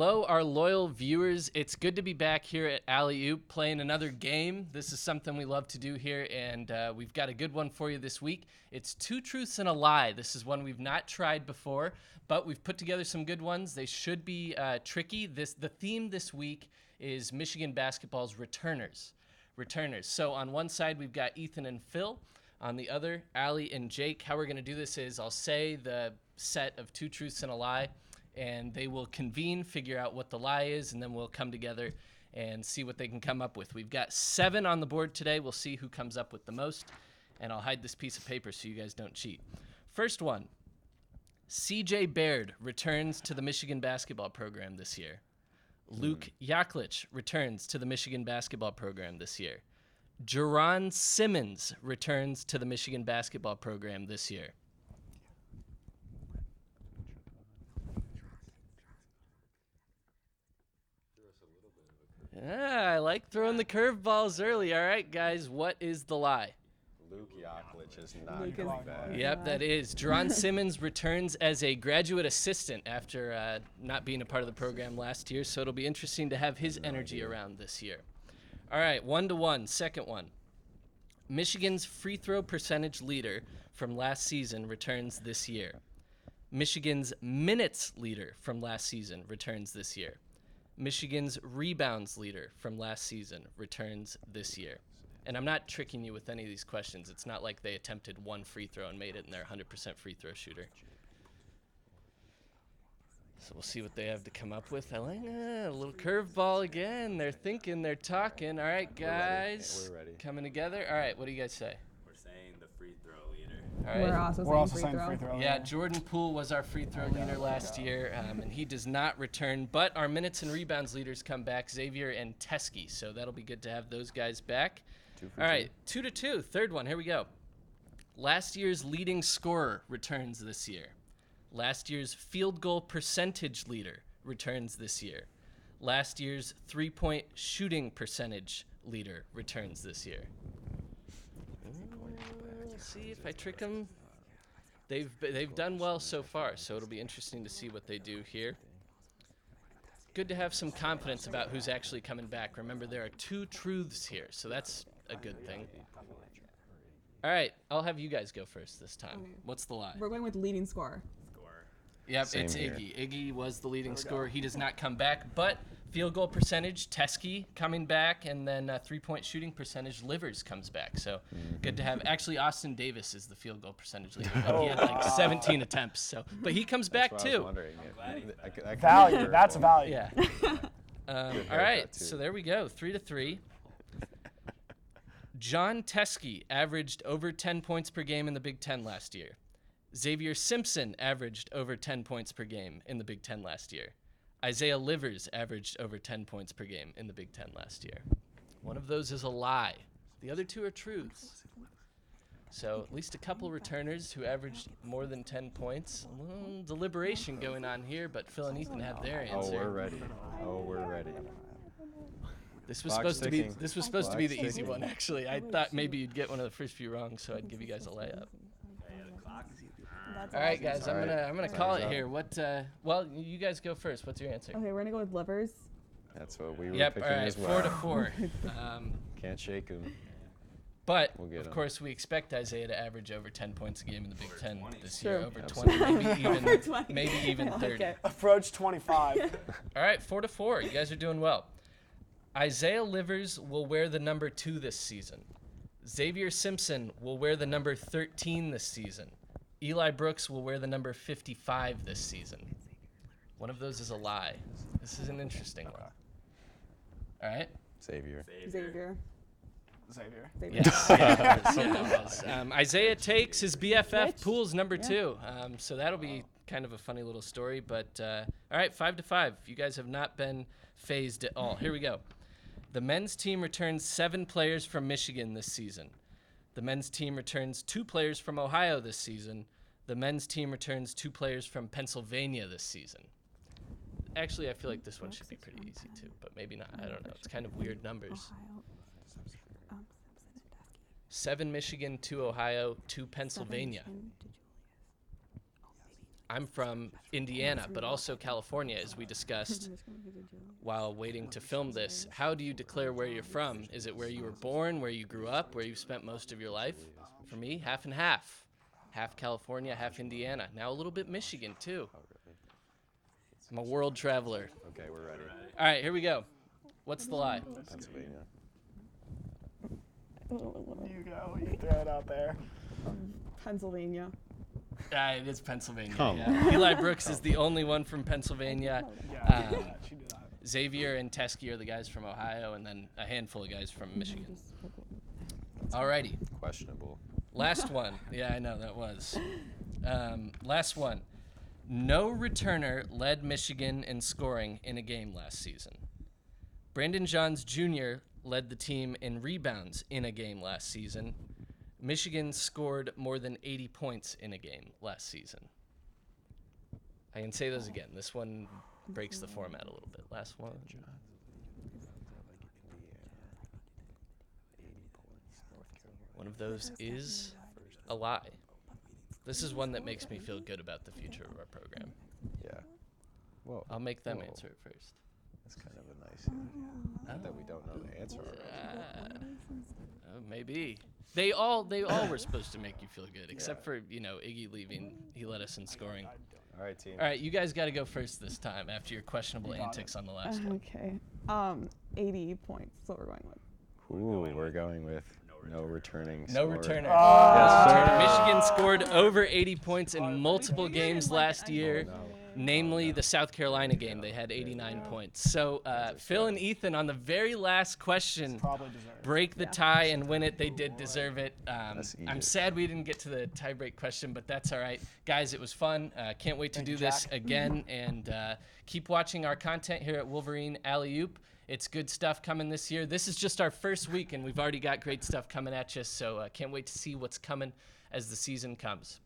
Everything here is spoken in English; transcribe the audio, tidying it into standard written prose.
Hello, our loyal viewers. It's good to be back here at Alley Oop playing another game. This is something we love to do here, and we've got a good one for you this week. It's Two Truths and a Lie. This is one we've not tried before, but we've put together some good ones. They should be tricky. The theme this week is Michigan basketball's returners. So on one side, we've got Ethan and Phil. On the other, Allie and Jake. How we're going to do this is I'll say the set of Two Truths and a Lie, and they will convene, figure out what the lie is, and then we'll come together and see what they can come up with. We've got 7 on the board today. We'll see who comes up with the most, and I'll hide this piece of paper so you guys don't cheat. First one, C.J. Baird returns to the Michigan basketball program this year. Luke Yaklich returns to the Michigan basketball program this year. Jerron Simmons returns to the Michigan basketball program this year. I like throwing the curveballs early. All right, guys, what is the lie? Luke Yaklich is not coming back. Yep, that is. Jerron Simmons returns as a graduate assistant after not being a part of the program last year, so it'll be interesting to have his energy around this year. All right, 1-1, second one. Michigan's free throw percentage leader from last season returns this year. Michigan's minutes leader from last season returns this year. Michigan's rebounds leader from last season returns this year. And I'm not tricking you with any of these questions. It's not like they attempted one free throw and made it and they're 100% free throw shooter. So we'll see what they have to come up with. I like a little curveball again. They're thinking, they're talking. All right, guys. We're ready. Coming together. All right, what do you guys say? We're saying the free throw leader. All right. We're also saying free throw. Yeah, Jordan Poole was our free throw leader last year, and he does not return. But our minutes and rebounds leaders come back, Xavier and Teskey. So that'll be good to have those guys back. All right, 2-2. Third one. Here we go. Last year's leading scorer returns this year. Last year's field goal percentage leader returns this year. Last year's three-point shooting percentage leader returns this year. Let's see if I trick them. They've done well so far, so it'll be interesting to see what they do here. Good to have some confidence about who's actually coming back. Remember, there are 2 truths here, so that's a good thing. All right, I'll have you guys go first this time. Okay. What's the lie? We're going with leading scorer. Yep, Same it's here. Iggy. Iggy was the leading scorer. He does not come back, but field goal percentage, Teskey coming back, and then three-point shooting percentage, Livers comes back. So good to have. Actually, Austin Davis is the field goal percentage leader, but he had like 17 attempts. So, but he comes back That's what I too. was wondering. I Value. That's value. Yeah. All haircut, right, too. so there we go, 3-3. John Teskey averaged over 10 points per game in the Big Ten last year. Xavier Simpson averaged over 10 points per game in the Big Ten last year. Isaiah Livers averaged over 10 points per game in the Big Ten last year. One of those is a lie. The other 2 are truths. So at least a couple returners who averaged more than 10 points. A little deliberation going on here, but Phil and Ethan have their answer. Oh, we're ready. We're ready. This was Clock supposed to be ticking. the Clock easy ticking. one, actually. I thought maybe you'd get one of the first few wrong, so I'd give you guys a layup. All right, guys, I'm gonna call it here. What? Well, you guys go first. What's your answer? Okay, we're gonna go with Livers. That's what we were Yep. picking All right. as well. 4-4. Can't shake him. But We'll get of 'em. course, we expect Isaiah to average over 10 points a game in the Big Ten this Sure. year, over 20, maybe even I like 30. it. Approach 25. All right, 4-4. You guys are doing well. Isaiah Livers will wear the number 2 this season. Xavier Simpson will wear the number 13 this season. Eli Brooks will wear the number 55 this season. One of those is a lie. This is an interesting one. All right? Xavier. Xavier. Xavier. Yes. Yeah, it was. Isaiah takes his BFF Switch. Pools number 2. So that'll be kind of a funny little story. But all right, 5-5. You guys have not been phased at all. Here we go. The men's team returns 7 players from Michigan this season. The men's team returns 2 players from Ohio this season. The men's team returns 2 players from Pennsylvania this season. Actually, I feel like this one should be pretty easy too, but maybe not. I don't know. It's kind of weird numbers. 7 Michigan, 2 Ohio, 2 Pennsylvania. I'm from Indiana, but also California, as we discussed while waiting to film this. How do you declare where you're from? Is it where you were born, where you grew up, where you spent most of your life? For me, half and half. Half California, half Indiana. Now a little bit Michigan, too. I'm a world traveler. Okay, we're ready. All right, here we go. What's the lie? Pennsylvania. You go. You throw it out there. Pennsylvania. It is Pennsylvania. Come Yeah. Eli Brooks is the only one from Pennsylvania. Yeah, she did that. She did that. Xavier and Teskey are the guys from Ohio, and then a handful of guys from Michigan. Alrighty, Questionable. last one. Yeah, I know that was. Last one. No returner led Michigan in scoring in a game last season. Brandon Johns Jr. led the team in rebounds in a game last season. Michigan scored more than 80 points in a game last season. I can say those again. This one breaks the format a little bit. Last one. One of those is a lie. This is one that makes me feel good about the future of our program. Yeah. Whoa. I'll make them Whoa. answer it first. That's kind of a nice. Not that we don't know the answer already. Maybe. They all were supposed to make you feel good, except for, Iggy leaving. He led us in scoring. All right, team. All right, you guys got to go first this time after your questionable antics on the last one. Okay. 80 points. That's what we're going with. Ooh, we're going with no returning. No scorer. returner. Yes, sir. Michigan scored over 80 points in multiple games last year, No. namely the South Carolina game. They had 89 points. So Phil and Ethan, on the very last question, Probably deserved. break the tie and win it. They did deserve it. Let's eat I'm it. sad we didn't get to the tiebreak question, but that's all right. Guys, it was fun. Can't wait to Thank do you, this Jack. again. And keep watching our content here at Wolverine Alley Oop. It's good stuff coming this year. This is just our first week, and we've already got great stuff coming at you. So can't wait to see what's coming as the season comes.